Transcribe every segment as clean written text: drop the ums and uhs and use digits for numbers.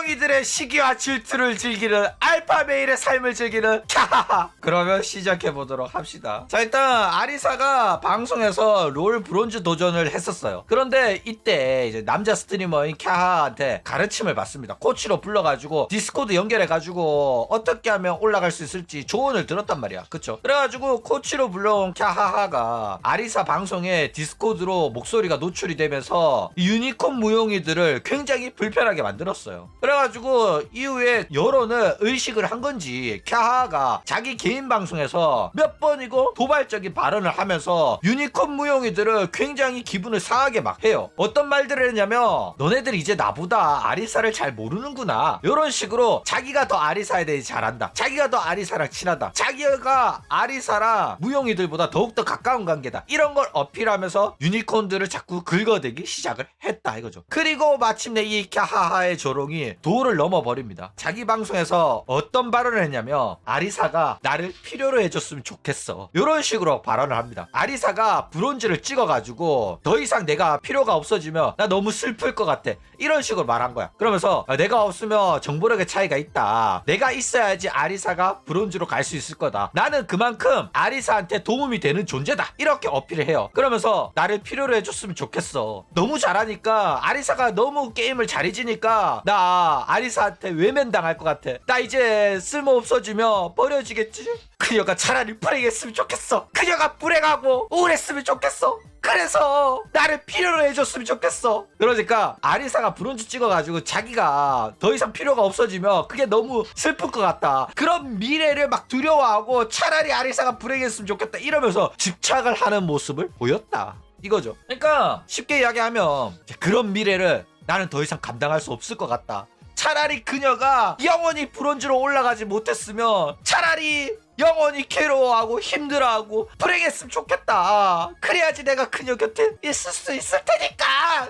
무용이들의 시기와 질투를 즐기는 알파메일의 삶을 즐기는 캬하하. 그러면 시작해보도록 합시다. 자, 일단 아리사가 방송에서 롤 브론즈 도전을 했었어요. 그런데 이때 이제 남자 스트리머인 캬하한테 가르침을 받습니다. 코치로 불러가지고 디스코드 연결해가지고 어떻게 하면 올라갈 수 있을지 조언을 들었단 말이야. 그쵸? 그래가지고 코치로 불러온 캬하하가 아리사 방송에 디스코드로 목소리가 노출이 되면서 유니콘 무용이들을 굉장히 불편하게 만들었어요. 그래가지고 이후에 여론을 의식을 한 건지 캬하가 자기 개인 방송에서 몇 번이고 도발적인 발언을 하면서 유니콘 무용이들을 굉장히 기분을 상하게 막 해요. 어떤 말들을 했냐면 너네들 이제 나보다 아리사를 잘 모르는구나, 이런 식으로 자기가 더 아리사에 대해 잘 안다, 자기가 더 아리사랑 친하다, 자기가 아리사랑 무용이들보다 더욱더 가까운 관계다, 이런 걸 어필하면서 유니콘들을 자꾸 긁어대기 시작을 했다 이거죠. 그리고 마침내 이 캬하하의 조롱이 도를 넘어버립니다. 자기 방송에서 어떤 발언을 했냐면 아리사가 나를 필요로 해줬으면 좋겠어, 이런 식으로 발언을 합니다. 아리사가 브론즈를 찍어가지고 더 이상 내가 필요가 없어지면 나 너무 슬플 것 같아, 이런 식으로 말한 거야. 그러면서 내가 없으면 정보력의 차이가 있다, 내가 있어야지 아리사가 브론즈로 갈 수 있을 거다, 나는 그만큼 아리사한테 도움이 되는 존재다, 이렇게 어필을 해요. 그러면서 나를 필요로 해줬으면 좋겠어, 너무 잘하니까 아리사가 너무 게임을 잘해지니까 나 아리사한테 외면당할 것 같아, 나 이제 쓸모 없어지면 버려지겠지, 그녀가 차라리 불행했으면 좋겠어, 그녀가 불행하고 우울했으면 좋겠어, 그래서 나를 필요로 해줬으면 좋겠어. 그러니까 아리사가 브론즈 찍어가지고 자기가 더 이상 필요가 없어지면 그게 너무 슬플 것 같다, 그런 미래를 막 두려워하고 차라리 아리사가 불행했으면 좋겠다 이러면서 집착을 하는 모습을 보였다 이거죠. 그러니까 쉽게 이야기하면 그런 미래를 나는 더 이상 감당할 수 없을 것 같다, 차라리 그녀가 영원히 브론즈로 올라가지 못했으면 차라리 영원히 괴로워하고 힘들어하고 불행했으면 좋겠다, 그래야지 내가 그녀 곁에 있을 수 있을 테니까.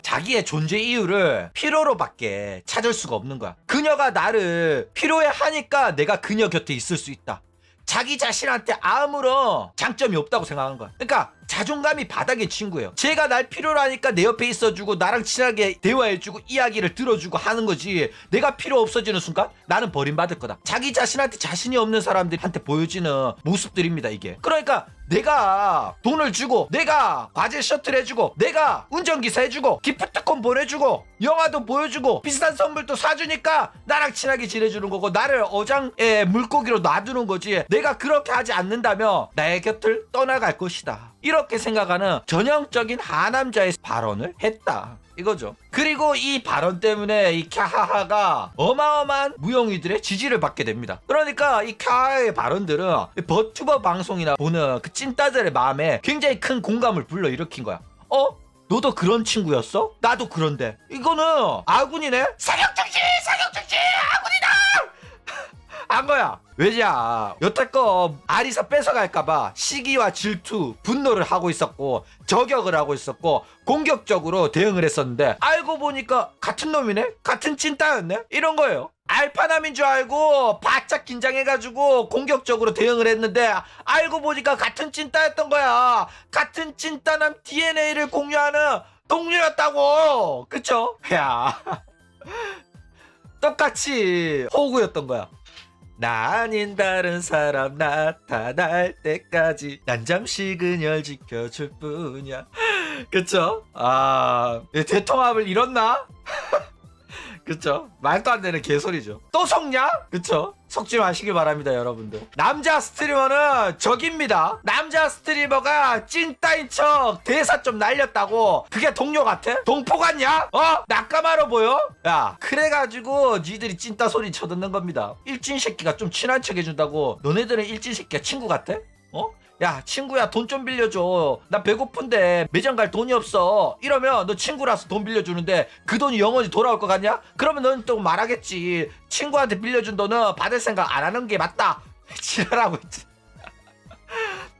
자기의 존재 이유를 필요로밖에 찾을 수가 없는 거야. 그녀가 나를 필요해 하니까 내가 그녀 곁에 있을 수 있다, 자기 자신한테 아무런 장점이 없다고 생각하는 거야. 그러니까 자존감이 바닥인 친구예요. 제가 날 필요로 하니까 내 옆에 있어주고 나랑 친하게 대화해주고 이야기를 들어주고 하는 거지, 내가 필요 없어지는 순간 나는 버림받을 거다, 자기 자신한테 자신이 없는 사람들한테 보여지는 모습들입니다 이게. 그러니까 내가 돈을 주고 내가 과제 셔틀 해주고 내가 운전기사 해주고 기프트콘 보내주고 영화도 보여주고 비싼 선물도 사주니까 나랑 친하게 지내주는 거고 나를 어장에 물고기로 놔두는 거지, 내가 그렇게 하지 않는다면 나의 곁을 떠나갈 것이다, 이렇게 생각하는 전형적인 하남자의 발언을 했다 이거죠. 그리고 이 발언 때문에 이 캬하하가 어마어마한 무용이들의 지지를 받게 됩니다. 그러니까 이 캬하의 발언들은 버튜버 방송이나 보는 그 찐따들의 마음에 굉장히 큰 공감을 불러일으킨 거야. 너도 그런 친구였어? 나도 그런데. 이거는 아군이네? 사격중지! 사격중지! 아군이다! 한 거야. 왜냐, 여태껏 아리사 뺏어갈까봐 시기와 질투, 분노를 하고 있었고 저격을 하고 있었고 공격적으로 대응을 했었는데 알고 보니까 같은 놈이네? 같은 찐따였네? 이런 거예요. 알파남인 줄 알고 바짝 긴장해가지고 공격적으로 대응을 했는데 알고 보니까 같은 찐따였던 거야. 같은 찐따남 DNA를 공유하는 동료였다고. 그쵸? 야, 똑같이 호구였던 거야. 나 아닌 다른 사람 나타날 때까지 난 잠시 그녀를 지켜줄 뿐이야. 그쵸? 대통합을 잃었나? 그쵸? 말도 안 되는 개소리죠. 또 속냐? 그쵸? 속지 마시길 바랍니다 여러분들. 남자 스트리머는 적입니다. 남자 스트리머가 찐따인 척 대사 좀 날렸다고 그게 동료 같아? 동포 같냐? 낙가마로 보여? 야, 그래가지고 니들이 찐따 소리 쳐듣는 겁니다. 일진 새끼가 좀 친한 척 해준다고 너네들은 일진 새끼가 친구 같아? 야, 친구야 돈 좀 빌려줘, 나 배고픈데 매장 갈 돈이 없어, 이러면 너 친구라서 돈 빌려주는데 그 돈이 영원히 돌아올 것 같냐? 그러면 넌 또 말하겠지, 친구한테 빌려준 돈은 받을 생각 안 하는 게 맞다. 지랄하고 있지.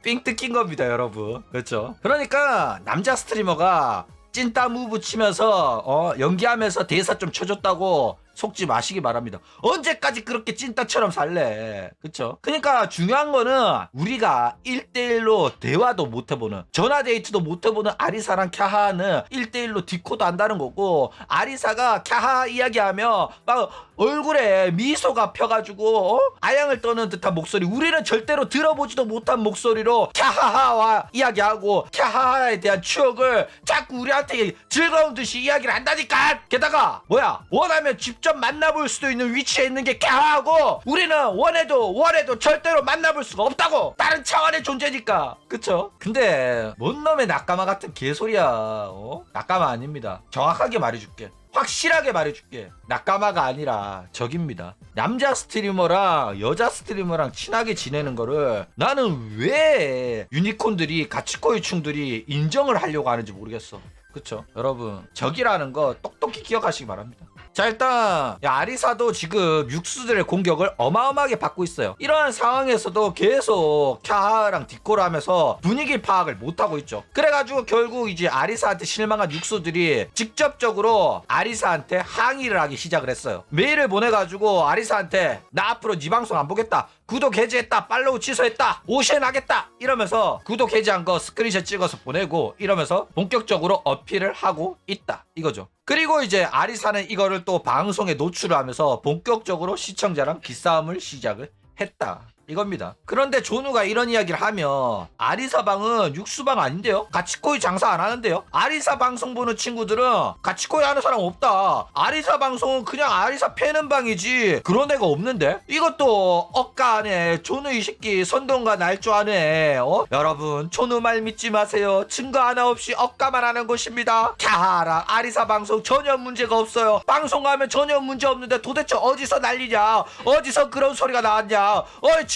삥 뜯긴 겁니다 여러분. 그렇죠? 그러니까 남자 스트리머가 찐따 무브 치면서 연기하면서 대사 좀 쳐줬다고 속지 마시기 바랍니다. 언제까지 그렇게 찐따처럼 살래? 그쵸? 그러니까 중요한 거는 우리가 1대1로 대화도 못 해보는, 전화 데이트도 못 해보는 아리사랑 캬하는 1대1로 디코도 한다는 거고, 아리사가 캬하 이야기하면 막 얼굴에 미소가 펴가지고 아양을 떠는 듯한 목소리, 우리는 절대로 들어보지도 못한 목소리로 캬하하와 이야기하고 캬하하에 대한 추억을 자꾸 우리한테 즐거운 듯이 이야기를 한다니까. 게다가 뭐야, 원하면 직접 만나볼 수도 있는 위치에 있는 게 캬하하고, 우리는 원해도 절대로 만나볼 수가 없다고. 다른 차원의 존재니까. 그쵸? 근데 뭔 놈의 낙가마 같은 개소리야. 낙가마 아닙니다. 정확하게 말해줄게, 확실하게 말해줄게. 낙가마가 아니라 적입니다. 남자 스트리머랑 여자 스트리머랑 친하게 지내는 거를 나는 왜 유니콘들이, 가치코이충들이 인정을 하려고 하는지 모르겠어. 그쵸? 여러분, 적이라는 거 똑똑히 기억하시기 바랍니다. 자, 일단 아리사도 지금 육수들의 공격을 어마어마하게 받고 있어요. 이러한 상황에서도 계속 캬하랑 디코를 하면서 분위기 파악을 못하고 있죠. 그래가지고 결국 이제 아리사한테 실망한 육수들이 직접적으로 아리사한테 항의를 하기 시작을 했어요. 메일을 보내가지고 아리사한테 나 앞으로 네 방송 안 보겠다, 구독 해지했다, 팔로우 취소했다, 오시엔 하겠다 이러면서 구독 해지한 거 스크린샷 찍어서 보내고 이러면서 본격적으로 어필을 하고 있다 이거죠. 그리고 이제 아리사는 이거를 또 방송에 노출을 하면서 본격적으로 시청자랑 기싸움을 시작을 했다 이겁니다. 그런데 존우가 이런 이야기를 하면 아리사 방은 육수방 아닌데요? 가치코이 장사 안 하는데요? 아리사 방송 보는 친구들은 가치코이 하는 사람 없다, 아리사 방송은 그냥 아리사 패는 방이지 그런 애가 없는데? 이것도 억까하네. 존우 이 새끼 선동가 날 줄 아네. 여러분, 존우 말 믿지 마세요. 증거 하나 없이 억까만 하는 것입니다. 캬하랑 아리사 방송 전혀 문제가 없어요. 방송하면 전혀 문제 없는데 도대체 어디서 난리냐, 어디서 그런 소리가 나왔냐,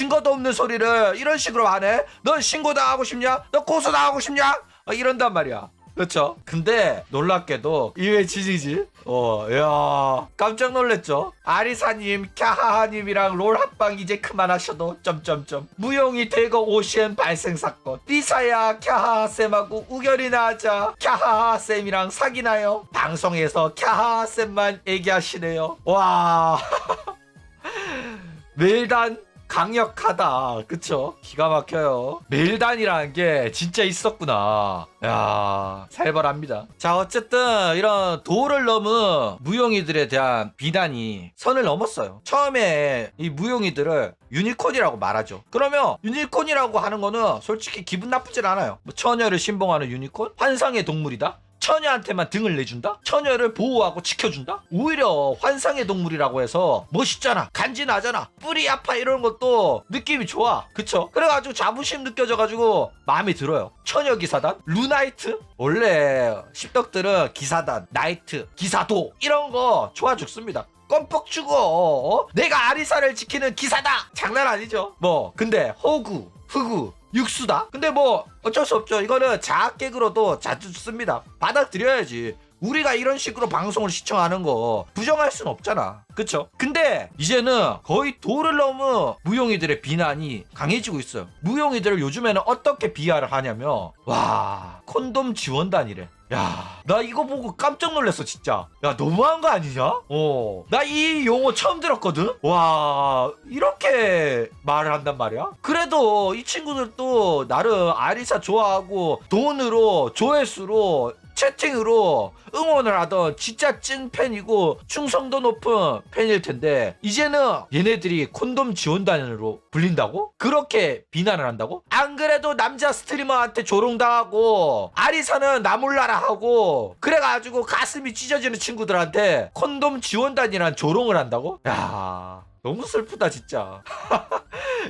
증거도 없는 소리를 이런 식으로 하네. 넌 신고당하고 싶냐? 너 고소당하고 싶냐? 이런단 말이야. 그렇죠? 근데 놀랍게도 이외 지지지. 야, 깜짝 놀랐죠? 아리사님, 캬하하님이랑 롤 합방 이제 그만하셔도 점점점. 무용이 대거 오시엔 발생 사건. 리사야, 캬하하쌤하고 우결이나 하자. 캬하하쌤이랑 사귀나요? 방송에서 캬하하쌤만 얘기하시네요. 와. 메일단 강력하다. 그쵸? 기가 막혀요. 메일단이라는 게 진짜 있었구나. 야, 살벌합니다. 자, 어쨌든 이런 도를 넘은 무용이들에 대한 비난이 선을 넘었어요. 처음에 이 무용이들을 유니콘이라고 말하죠. 그러면 유니콘이라고 하는 거는 솔직히 기분 나쁘진 않아요. 뭐 처녀를 신봉하는 유니콘? 환상의 동물이다? 처녀한테만 등을 내준다? 처녀를 보호하고 지켜준다? 오히려 환상의 동물이라고 해서 멋있잖아, 간지나잖아, 뿌리 아파 이런 것도 느낌이 좋아. 그쵸? 그래가지고 자부심 느껴져가지고 마음에 들어요. 처녀 기사단? 루나이트? 원래 십덕들은 기사단, 나이트, 기사도 이런 거 좋아 죽습니다. 껌뻑 죽어. 내가 아리사를 지키는 기사다! 장난 아니죠? 근데 호구, 흑우, 육수다? 근데 어쩔 수 없죠. 이거는 자학객으로도 자주 씁니다. 받아들여야지. 우리가 이런 식으로 방송을 시청하는 거 부정할 순 없잖아. 그쵸? 근데 이제는 거의 도를 넘은 무용이들의 비난이 강해지고 있어요. 무용이들을 요즘에는 어떻게 비하를 하냐면, 와, 콘돔 지원단이래. 야, 나 이거 보고 깜짝 놀랐어 진짜. 야, 너무한 거 아니냐? 나 이 용어 처음 들었거든? 와, 이렇게 말을 한단 말이야? 그래도 이 친구들도 나름 아리사 좋아하고 돈으로, 조회수로, 채팅으로 응원을 하던 진짜 찐팬이고 충성도 높은 팬일 텐데, 이제는 얘네들이 콘돔 지원단으로 불린다고? 그렇게 비난을 한다고? 안 그래도 남자 스트리머한테 조롱당하고 아리사는 나 몰라라 하고 그래가지고 가슴이 찢어지는 친구들한테 콘돔 지원단이란 조롱을 한다고? 야, 너무 슬프다 진짜.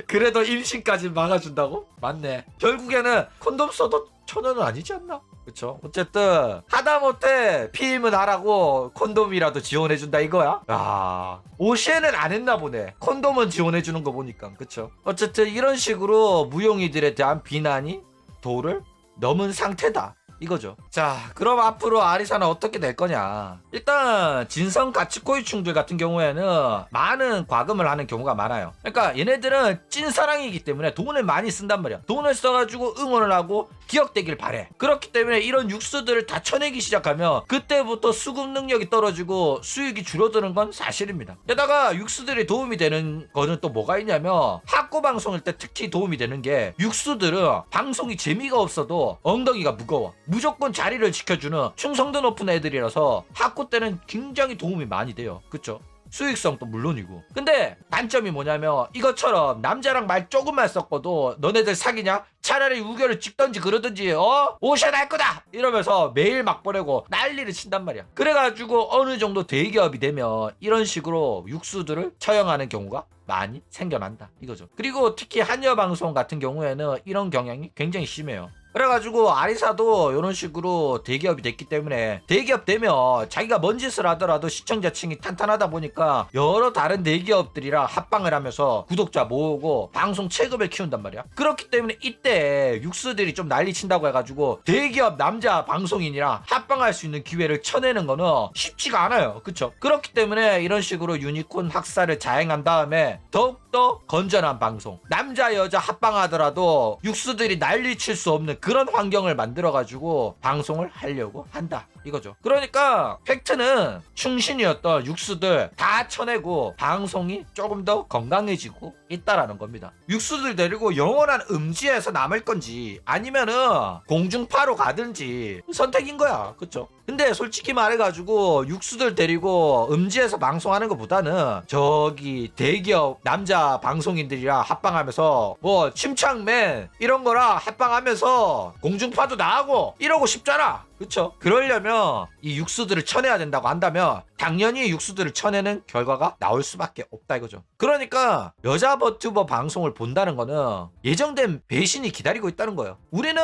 그래도 임신까지 막아준다고? 맞네. 결국에는 콘돔 써도 천원은 아니지 않나? 그쵸? 어쨌든 하다못해 피임은 하라고 콘돔이라도 지원해준다 이거야? 야, 오시에는 안 했나 보네. 콘돔은 지원해주는 거 보니까. 그쵸? 어쨌든 이런 식으로 무용이들에 대한 비난이 도를 넘은 상태다. 이거죠. 자, 그럼 앞으로 아리사는 어떻게 될 거냐. 일단 진성 가치코이충들 같은 경우에는 많은 과금을 하는 경우가 많아요. 그러니까 얘네들은 찐사랑이기 때문에 돈을 많이 쓴단 말이야. 돈을 써가지고 응원을 하고 기억되길 바래. 그렇기 때문에 이런 육수들을 다 쳐내기 시작하면 그때부터 수급 능력이 떨어지고 수익이 줄어드는 건 사실입니다. 게다가 육수들이 도움이 되는 거는 또 뭐가 있냐면 학고 방송일 때 특히 도움이 되는 게 육수들은 방송이 재미가 없어도 엉덩이가 무거워. 무조건 자리를 지켜주는 충성도 높은 애들이라서 학고 때는 굉장히 도움이 많이 돼요. 그쵸? 수익성도 물론이고. 근데 단점이 뭐냐면 이것처럼 남자랑 말 조금만 섞어도 너네들 사귀냐? 차라리 우결을 찍던지 그러든지 오셔 날 거다 이러면서 매일 막 보내고 난리를 친단 말이야. 그래가지고 어느 정도 대기업이 되면 이런 식으로 육수들을 처형하는 경우가 많이 생겨난다 이거죠. 그리고 특히 한여 방송 같은 경우에는 이런 경향이 굉장히 심해요. 그래가지고 아리사도 이런 식으로 대기업이 됐기 때문에 대기업 되면 자기가 뭔 짓을 하더라도 시청자층이 탄탄하다 보니까 여러 다른 대기업들이랑 합방을 하면서 구독자 모으고 방송 체급을 키운단 말이야. 그렇기 때문에 이때 육수들이 좀 난리친다고 해가지고 대기업 남자 방송인이랑 합방할 수 있는 기회를 쳐내는 거는 쉽지가 않아요. 그쵸? 그렇기 때문에 이런 식으로 유니콘 학살을 자행한 다음에 더욱더 건전한 방송, 남자 여자 합방하더라도 육수들이 난리칠 수 없는 그런 환경을 만들어가지고 방송을 하려고 한다 이거죠. 그러니까 팩트는 충신이었던 육수들 다 쳐내고 방송이 조금 더 건강해지고 있다라는 겁니다. 육수들 데리고 영원한 음지에서 남을 건지 아니면은 공중파로 가든지 선택인 거야. 그쵸? 근데 솔직히 말해가지고 육수들 데리고 음지에서 방송하는 것보다는 저기 대기업 남자 방송인들이랑 합방하면서 뭐 침착맨 이런 거랑 합방하면서 공중파도 나가고 이러고 싶잖아. 그쵸? 그러려면 이 육수들을 쳐내야 된다고 한다면 당연히 육수들을 쳐내는 결과가 나올 수밖에 없다 이거죠. 그러니까 여자 버튜버 방송을 본다는 거는 예정된 배신이 기다리고 있다는 거예요. 우리는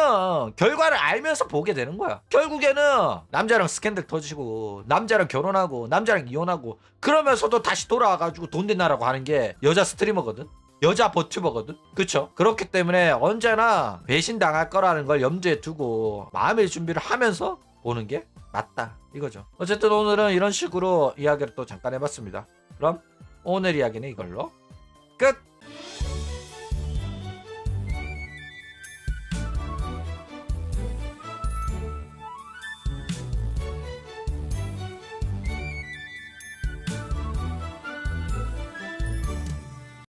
결과를 알면서 보게 되는 거야. 결국에는 남자랑 스캔들 터지고 남자랑 결혼하고 남자랑 이혼하고 그러면서도 다시 돌아와가지고 돈 내놔라고 하는 게 여자 스트리머거든. 여자 버튜버거든. 그쵸? 그렇기 때문에 언제나 배신당할 거라는 걸 염두에 두고 마음의 준비를 하면서 보는 게 맞다 이거죠. 어쨌든 오늘은 이런 식으로 이야기를 또 잠깐 해봤습니다. 그럼 오늘 이야기는 이걸로 끝!